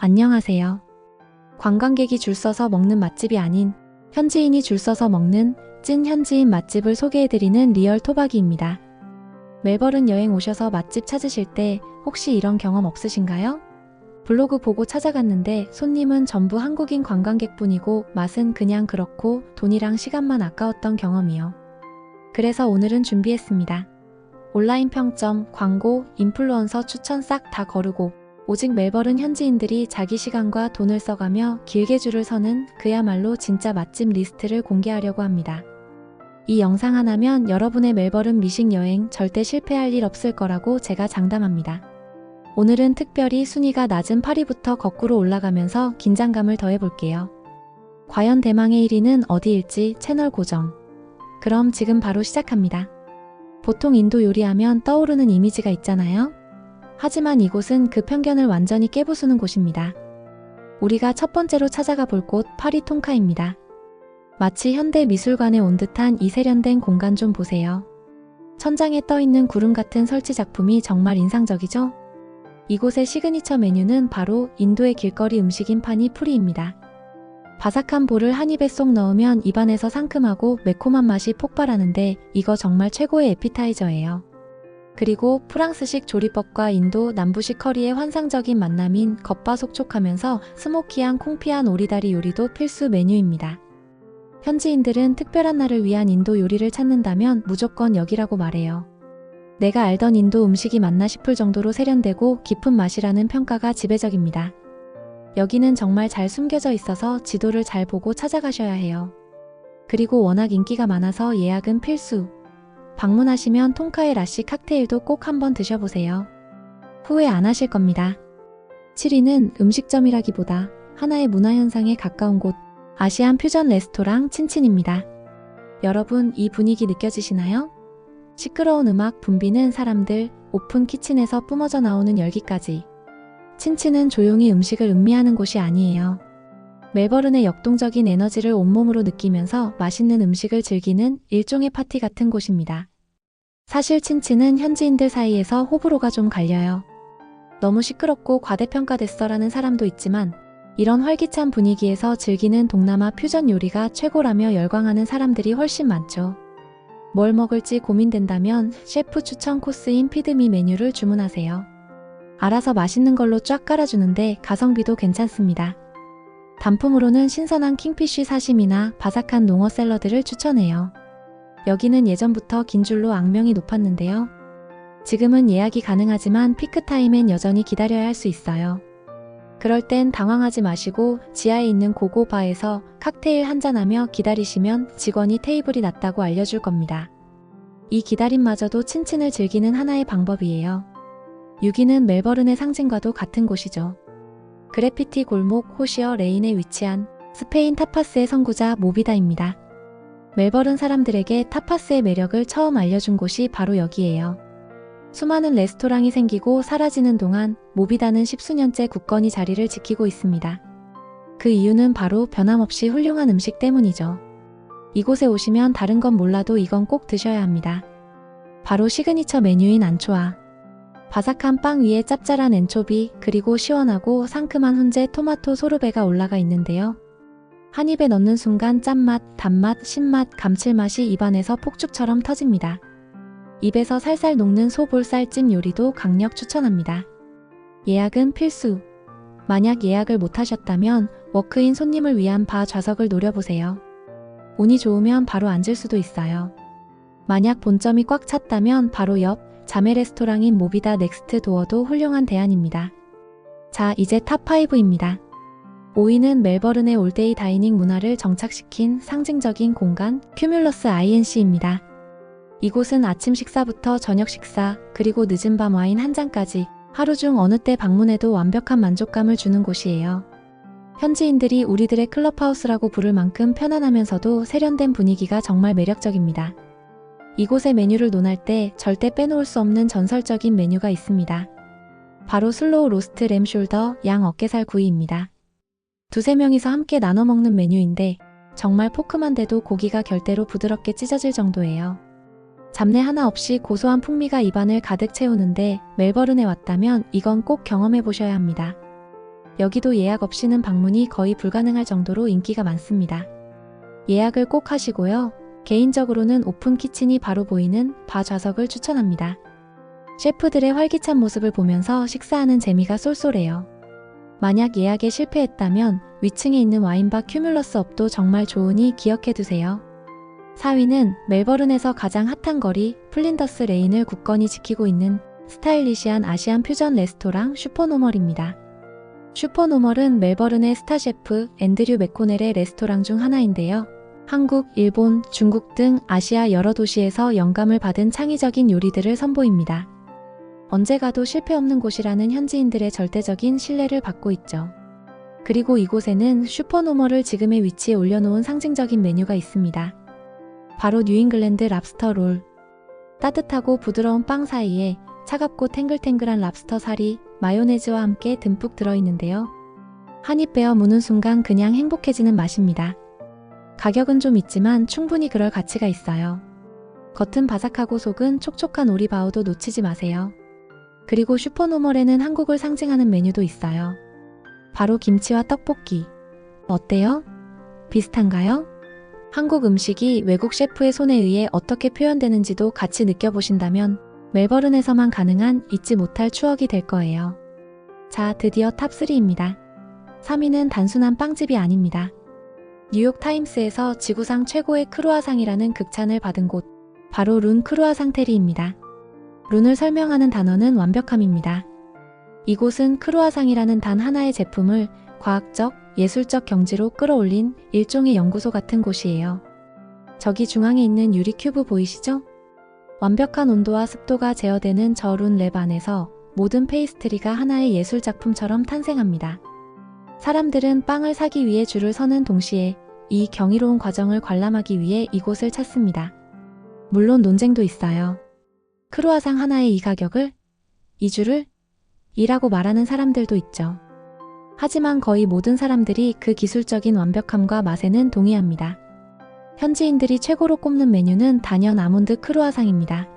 안녕하세요. 관광객이 줄 서서 먹는 맛집이 아닌 현지인이 줄 서서 먹는 찐 현지인 맛집을 소개해드리는 리얼 토박이입니다. 멜버른 여행 오셔서 맛집 찾으실 때 혹시 이런 경험 없으신가요? 블로그 보고 찾아갔는데 손님은 전부 한국인 관광객뿐이고 맛은 그냥 그렇고 돈이랑 시간만 아까웠던 경험이요. 그래서 오늘은 준비했습니다. 온라인 평점, 광고, 인플루언서 추천 싹 다 거르고 오직 멜버른 현지인들이 자기 시간과 돈을 써가며 길게 줄을 서는 그야말로 진짜 맛집 리스트를 공개하려고 합니다. 이 영상 하나면 여러분의 멜버른 미식 여행 절대 실패할 일 없을 거라고 제가 장담합니다. 오늘은 특별히 순위가 낮은 8위부터 거꾸로 올라가면서 긴장감을 더해볼게요. 과연 대망의 1위는 어디일지 채널 고정. 그럼 지금 바로 시작합니다. 보통 인도 요리하면 떠오르는 이미지가 있잖아요? 하지만 이곳은 그 편견을 완전히 깨부수는 곳입니다. 우리가 첫 번째로 찾아가 볼 곳 8위 통카입니다. 마치 현대 미술관에 온 듯한 이 세련된 공간 좀 보세요. 천장에 떠있는 구름 같은 설치 작품이 정말 인상적이죠? 이곳의 시그니처 메뉴는 바로 인도의 길거리 음식인 파니푸리입니다. 바삭한 볼을 한 입에 쏙 넣으면 입안에서 상큼하고 매콤한 맛이 폭발하는데 이거 정말 최고의 에피타이저예요. 그리고 프랑스식 조리법과 인도 남부식 커리의 환상적인 만남인 겉바속촉하면서 스모키한 콩피안 오리다리 요리도 필수 메뉴입니다. 현지인들은 특별한 날을 위한 인도 요리를 찾는다면 무조건 여기라고 말해요. 내가 알던 인도 음식이 맞나 싶을 정도로 세련되고 깊은 맛이라는 평가가 지배적입니다. 여기는 정말 잘 숨겨져 있어서 지도를 잘 보고 찾아가셔야 해요. 그리고 워낙 인기가 많아서 예약은 필수. 방문하시면 통카의 라시 칵테일도 꼭 한번 드셔보세요. 후회 안 하실 겁니다. 7위는 음식점이라기보다 하나의 문화현상에 가까운 곳, 아시안 퓨전 레스토랑 친친입니다. 여러분, 이 분위기 느껴지시나요? 시끄러운 음악, 붐비는 사람들, 오픈 키친에서 뿜어져 나오는 열기까지. 친친은 조용히 음식을 음미하는 곳이 아니에요. 멜버른의 역동적인 에너지를 온몸으로 느끼면서 맛있는 음식을 즐기는 일종의 파티 같은 곳입니다. 사실 친친은 현지인들 사이에서 호불호가 좀 갈려요. 너무 시끄럽고 과대평가됐어라는 사람도 있지만 이런 활기찬 분위기에서 즐기는 동남아 퓨전 요리가 최고라며 열광하는 사람들이 훨씬 많죠. 뭘 먹을지 고민된다면 셰프 추천 코스인 피드미 메뉴를 주문하세요. 알아서 맛있는 걸로 쫙 깔아주는데 가성비도 괜찮습니다. 단품으로는 신선한 킹피쉬 사시미나 바삭한 농어 샐러드를 추천해요. 여기는 예전부터 긴 줄로 악명이 높았는데요. 지금은 예약이 가능하지만 피크타임엔 여전히 기다려야 할 수 있어요. 그럴 땐 당황하지 마시고 지하에 있는 고고바에서 칵테일 한잔하며 기다리시면 직원이 테이블이 났다고 알려줄 겁니다. 이 기다림마저도 친친을 즐기는 하나의 방법이에요. 6위는 멜버른의 상징과도 같은 곳이죠. 그래피티 골목 호시어 레인에 위치한 스페인 타파스의 선구자 모비다입니다. 멜버른 사람들에게 타파스의 매력을 처음 알려준 곳이 바로 여기예요. 수많은 레스토랑이 생기고 사라지는 동안 모비다는 십수년째 굳건히 자리를 지키고 있습니다. 그 이유는 바로 변함없이 훌륭한 음식 때문이죠. 이곳에 오시면 다른 건 몰라도 이건 꼭 드셔야 합니다. 바로 시그니처 메뉴인 안초아. 바삭한 빵 위에 짭짤한 엔초비, 그리고 시원하고 상큼한 훈제 토마토 소르베가 올라가 있는데요. 한 입에 넣는 순간 짠맛, 단맛, 신맛, 감칠맛이 입안에서 폭죽처럼 터집니다. 입에서 살살 녹는 소볼살찜 요리도 강력 추천합니다. 예약은 필수. 만약 예약을 못하셨다면 워크인 손님을 위한 바 좌석을 노려보세요. 운이 좋으면 바로 앉을 수도 있어요. 만약 본점이 꽉 찼다면 바로 옆 자매 레스토랑인 모비다 넥스트 도어도 훌륭한 대안입니다. 자, 이제 탑5입니다. 5위는 멜버른의 올데이 다이닝 문화를 정착시킨 상징적인 공간 큐뮬러스 INC입니다. 이곳은 아침 식사부터 저녁 식사, 그리고 늦은 밤 와인 한 잔까지 하루 중 어느 때 방문해도 완벽한 만족감을 주는 곳이에요. 현지인들이 우리들의 클럽하우스라고 부를 만큼 편안하면서도 세련된 분위기가 정말 매력적입니다. 이곳의 메뉴를 논할 때 절대 빼놓을 수 없는 전설적인 메뉴가 있습니다. 바로 슬로우 로스트 램 숄더 양 어깨살 구이입니다. 두세 명이서 함께 나눠 먹는 메뉴인데 정말 포크만 대도 고기가 결대로 부드럽게 찢어질 정도예요. 잡내 하나 없이 고소한 풍미가 입안을 가득 채우는데 멜버른에 왔다면 이건 꼭 경험해 보셔야 합니다. 여기도 예약 없이는 방문이 거의 불가능할 정도로 인기가 많습니다. 예약을 꼭 하시고요. 개인적으로는 오픈 키친이 바로 보이는 바 좌석을 추천합니다. 셰프들의 활기찬 모습을 보면서 식사하는 재미가 쏠쏠해요. 만약 예약에 실패했다면 위층에 있는 와인바 큐뮬러스 업도 정말 좋으니 기억해두세요. 4위는 멜버른에서 가장 핫한 거리 플린더스 레인을 굳건히 지키고 있는 스타일리시한 아시안 퓨전 레스토랑 슈퍼노멀입니다. 슈퍼노멀은 멜버른의 스타 셰프 앤드류 맥코넬의 레스토랑 중 하나인데요. 한국, 일본, 중국 등 아시아 여러 도시에서 영감을 받은 창의적인 요리들을 선보입니다. 언제 가도 실패 없는 곳이라는 현지인들의 절대적인 신뢰를 받고 있죠. 그리고 이곳에는 슈퍼노멀을 지금의 위치에 올려놓은 상징적인 메뉴가 있습니다. 바로 뉴잉글랜드 랍스터 롤. 따뜻하고 부드러운 빵 사이에 차갑고 탱글탱글한 랍스터 살이 마요네즈와 함께 듬뿍 들어있는데요. 한입 베어 무는 순간 그냥 행복해지는 맛입니다. 가격은 좀 있지만 충분히 그럴 가치가 있어요. 겉은 바삭하고 속은 촉촉한 오리바오도 놓치지 마세요. 그리고 슈퍼노멀에는 한국을 상징하는 메뉴도 있어요. 바로 김치와 떡볶이. 어때요? 비슷한가요? 한국 음식이 외국 셰프의 손에 의해 어떻게 표현되는지도 같이 느껴보신다면 멜버른에서만 가능한 잊지 못할 추억이 될 거예요. 자, 드디어 탑3입니다. 3위는 단순한 빵집이 아닙니다. 뉴욕 타임스에서 지구상 최고의 크루아상이라는 극찬을 받은 곳, 바로 룬 크루아상테리입니다. 룬을 설명하는 단어는 완벽함입니다. 이곳은 크루아상이라는 단 하나의 제품을 과학적, 예술적 경지로 끌어올린 일종의 연구소 같은 곳이에요. 저기 중앙에 있는 유리 큐브 보이시죠? 완벽한 온도와 습도가 제어되는 저 룬 랩 안에서 모든 페이스트리가 하나의 예술작품처럼 탄생합니다. 사람들은 빵을 사기 위해 줄을 서는 동시에 이 경이로운 과정을 관람하기 위해 이곳을 찾습니다. 물론 논쟁도 있어요. 크루아상 하나의 이 가격을? 이 줄을? 이라고 말하는 사람들도 있죠. 하지만 거의 모든 사람들이 그 기술적인 완벽함과 맛에는 동의합니다. 현지인들이 최고로 꼽는 메뉴는 단연 아몬드 크루아상입니다.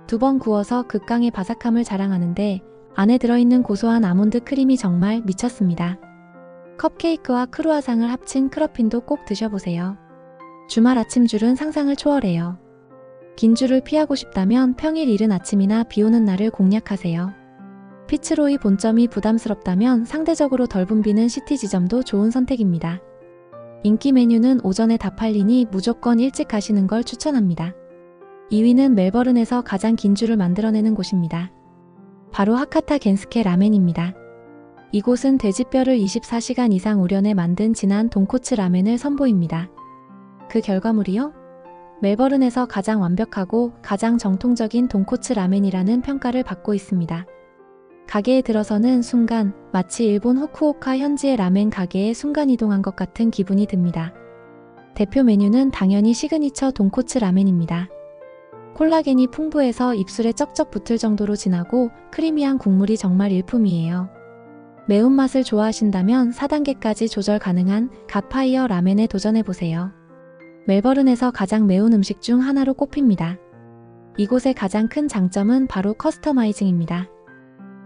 2번 구워서 극강의 바삭함을 자랑하는데 안에 들어있는 고소한 아몬드 크림이 정말 미쳤습니다. 컵케이크와 크루아상을 합친 크러핀도 꼭 드셔보세요. 주말 아침 줄은 상상을 초월해요. 긴 줄을 피하고 싶다면 평일 이른 아침이나 비 오는 날을 공략하세요. 피츠로이 본점이 부담스럽다면 상대적으로 덜 붐비는 시티 지점도 좋은 선택입니다. 인기 메뉴는 오전에 다 팔리니 무조건 일찍 가시는 걸 추천합니다. 2위는 멜버른에서 가장 긴 줄을 만들어내는 곳입니다. 바로 하카타 겐스케 라멘입니다. 이곳은 돼지뼈를 24시간 이상 우려내 만든 진한 돈코츠 라멘을 선보입니다. 그 결과물이요? 멜버른에서 가장 완벽하고 가장 정통적인 돈코츠 라멘이라는 평가를 받고 있습니다. 가게에 들어서는 순간 마치 일본 후쿠오카 현지의 라멘 가게에 순간이동한 것 같은 기분이 듭니다. 대표 메뉴는 당연히 시그니처 돈코츠 라멘입니다. 콜라겐이 풍부해서 입술에 쩍쩍 붙을 정도로 진하고 크리미한 국물이 정말 일품이에요. 매운맛을 좋아하신다면 4단계까지 조절 가능한 갓파이어 라멘에 도전해보세요. 멜버른에서 가장 매운 음식 중 하나로 꼽힙니다. 이곳의 가장 큰 장점은 바로 커스터마이징입니다.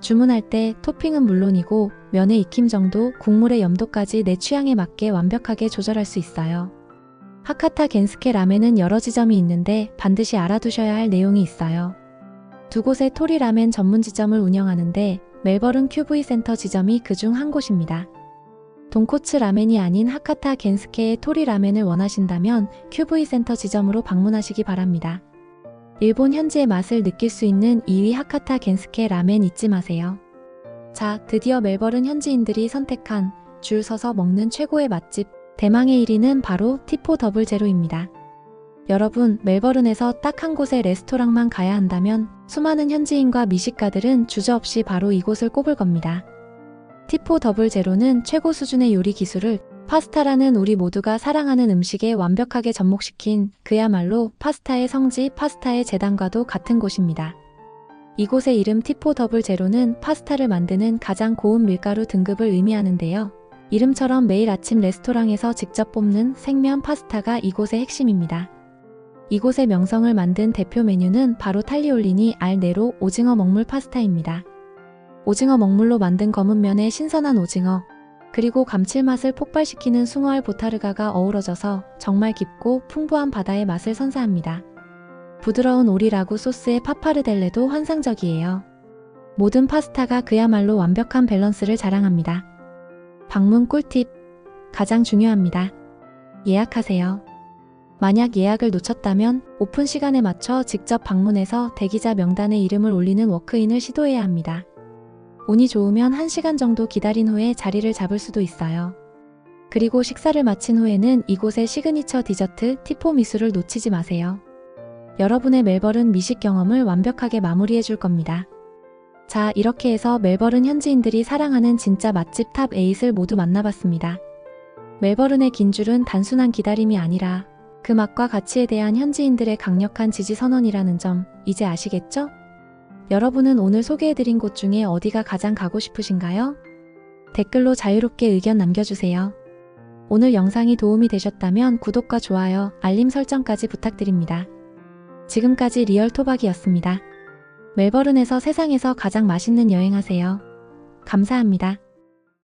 주문할 때 토핑은 물론이고 면의 익힘 정도, 국물의 염도까지 내 취향에 맞게 완벽하게 조절할 수 있어요. 하카타 겐스케 라멘은 여러 지점이 있는데 반드시 알아두셔야 할 내용이 있어요. 두 곳의 토리 라멘 전문 지점을 운영하는데 멜버른 QV 센터 지점이 그중 한 곳입니다. 돈코츠 라멘이 아닌 하카타 겐스케의 토리 라멘을 원하신다면 QV 센터 지점으로 방문하시기 바랍니다. 일본 현지의 맛을 느낄 수 있는 2위 하카타 겐스케 라멘 잊지 마세요. 자, 드디어 멜버른 현지인들이 선택한 줄 서서 먹는 최고의 맛집, 대망의 1위는 바로 티포 더블 제로입니다. 여러분, 멜버른에서 딱 한 곳의 레스토랑만 가야 한다면 수많은 현지인과 미식가들은 주저없이 바로 이곳을 꼽을 겁니다. 티포 더블 제로는 최고 수준의 요리 기술을 파스타라는 우리 모두가 사랑하는 음식에 완벽하게 접목시킨 그야말로 파스타의 성지, 파스타의 재단과도 같은 곳입니다. 이곳의 이름 티포 더블 제로는 파스타를 만드는 가장 고운 밀가루 등급을 의미하는데요. 이름처럼 매일 아침 레스토랑에서 직접 뽑는 생면 파스타가 이곳의 핵심입니다. 이곳의 명성을 만든 대표 메뉴는 바로 탈리올리니 알 네로 오징어 먹물 파스타입니다. 오징어 먹물로 만든 검은 면에 신선한 오징어, 그리고 감칠맛을 폭발시키는 숭어알 보타르가가 어우러져서 정말 깊고 풍부한 바다의 맛을 선사합니다. 부드러운 오리 라구 소스의 파파르델레도 환상적이에요. 모든 파스타가 그야말로 완벽한 밸런스를 자랑합니다. 방문 꿀팁. 가장 중요합니다. 예약하세요. 만약 예약을 놓쳤다면 오픈 시간에 맞춰 직접 방문해서 대기자 명단에 이름을 올리는 워크인을 시도해야 합니다. 운이 좋으면 1시간 정도 기다린 후에 자리를 잡을 수도 있어요. 그리고 식사를 마친 후에는 이곳의 시그니처 디저트 티포미수를 놓치지 마세요. 여러분의 멜버른 미식 경험을 완벽하게 마무리해 줄 겁니다. 자, 이렇게 해서 멜버른 현지인들이 사랑하는 진짜 맛집 탑 8을 모두 만나봤습니다. 멜버른의 긴 줄은 단순한 기다림이 아니라 그 맛과 가치에 대한 현지인들의 강력한 지지 선언이라는 점 이제 아시겠죠? 여러분은 오늘 소개해드린 곳 중에 어디가 가장 가고 싶으신가요? 댓글로 자유롭게 의견 남겨주세요. 오늘 영상이 도움이 되셨다면 구독과 좋아요, 알림 설정까지 부탁드립니다. 지금까지 리얼 토박이었습니다. 멜버른에서 세상에서 가장 맛있는 여행하세요. 감사합니다.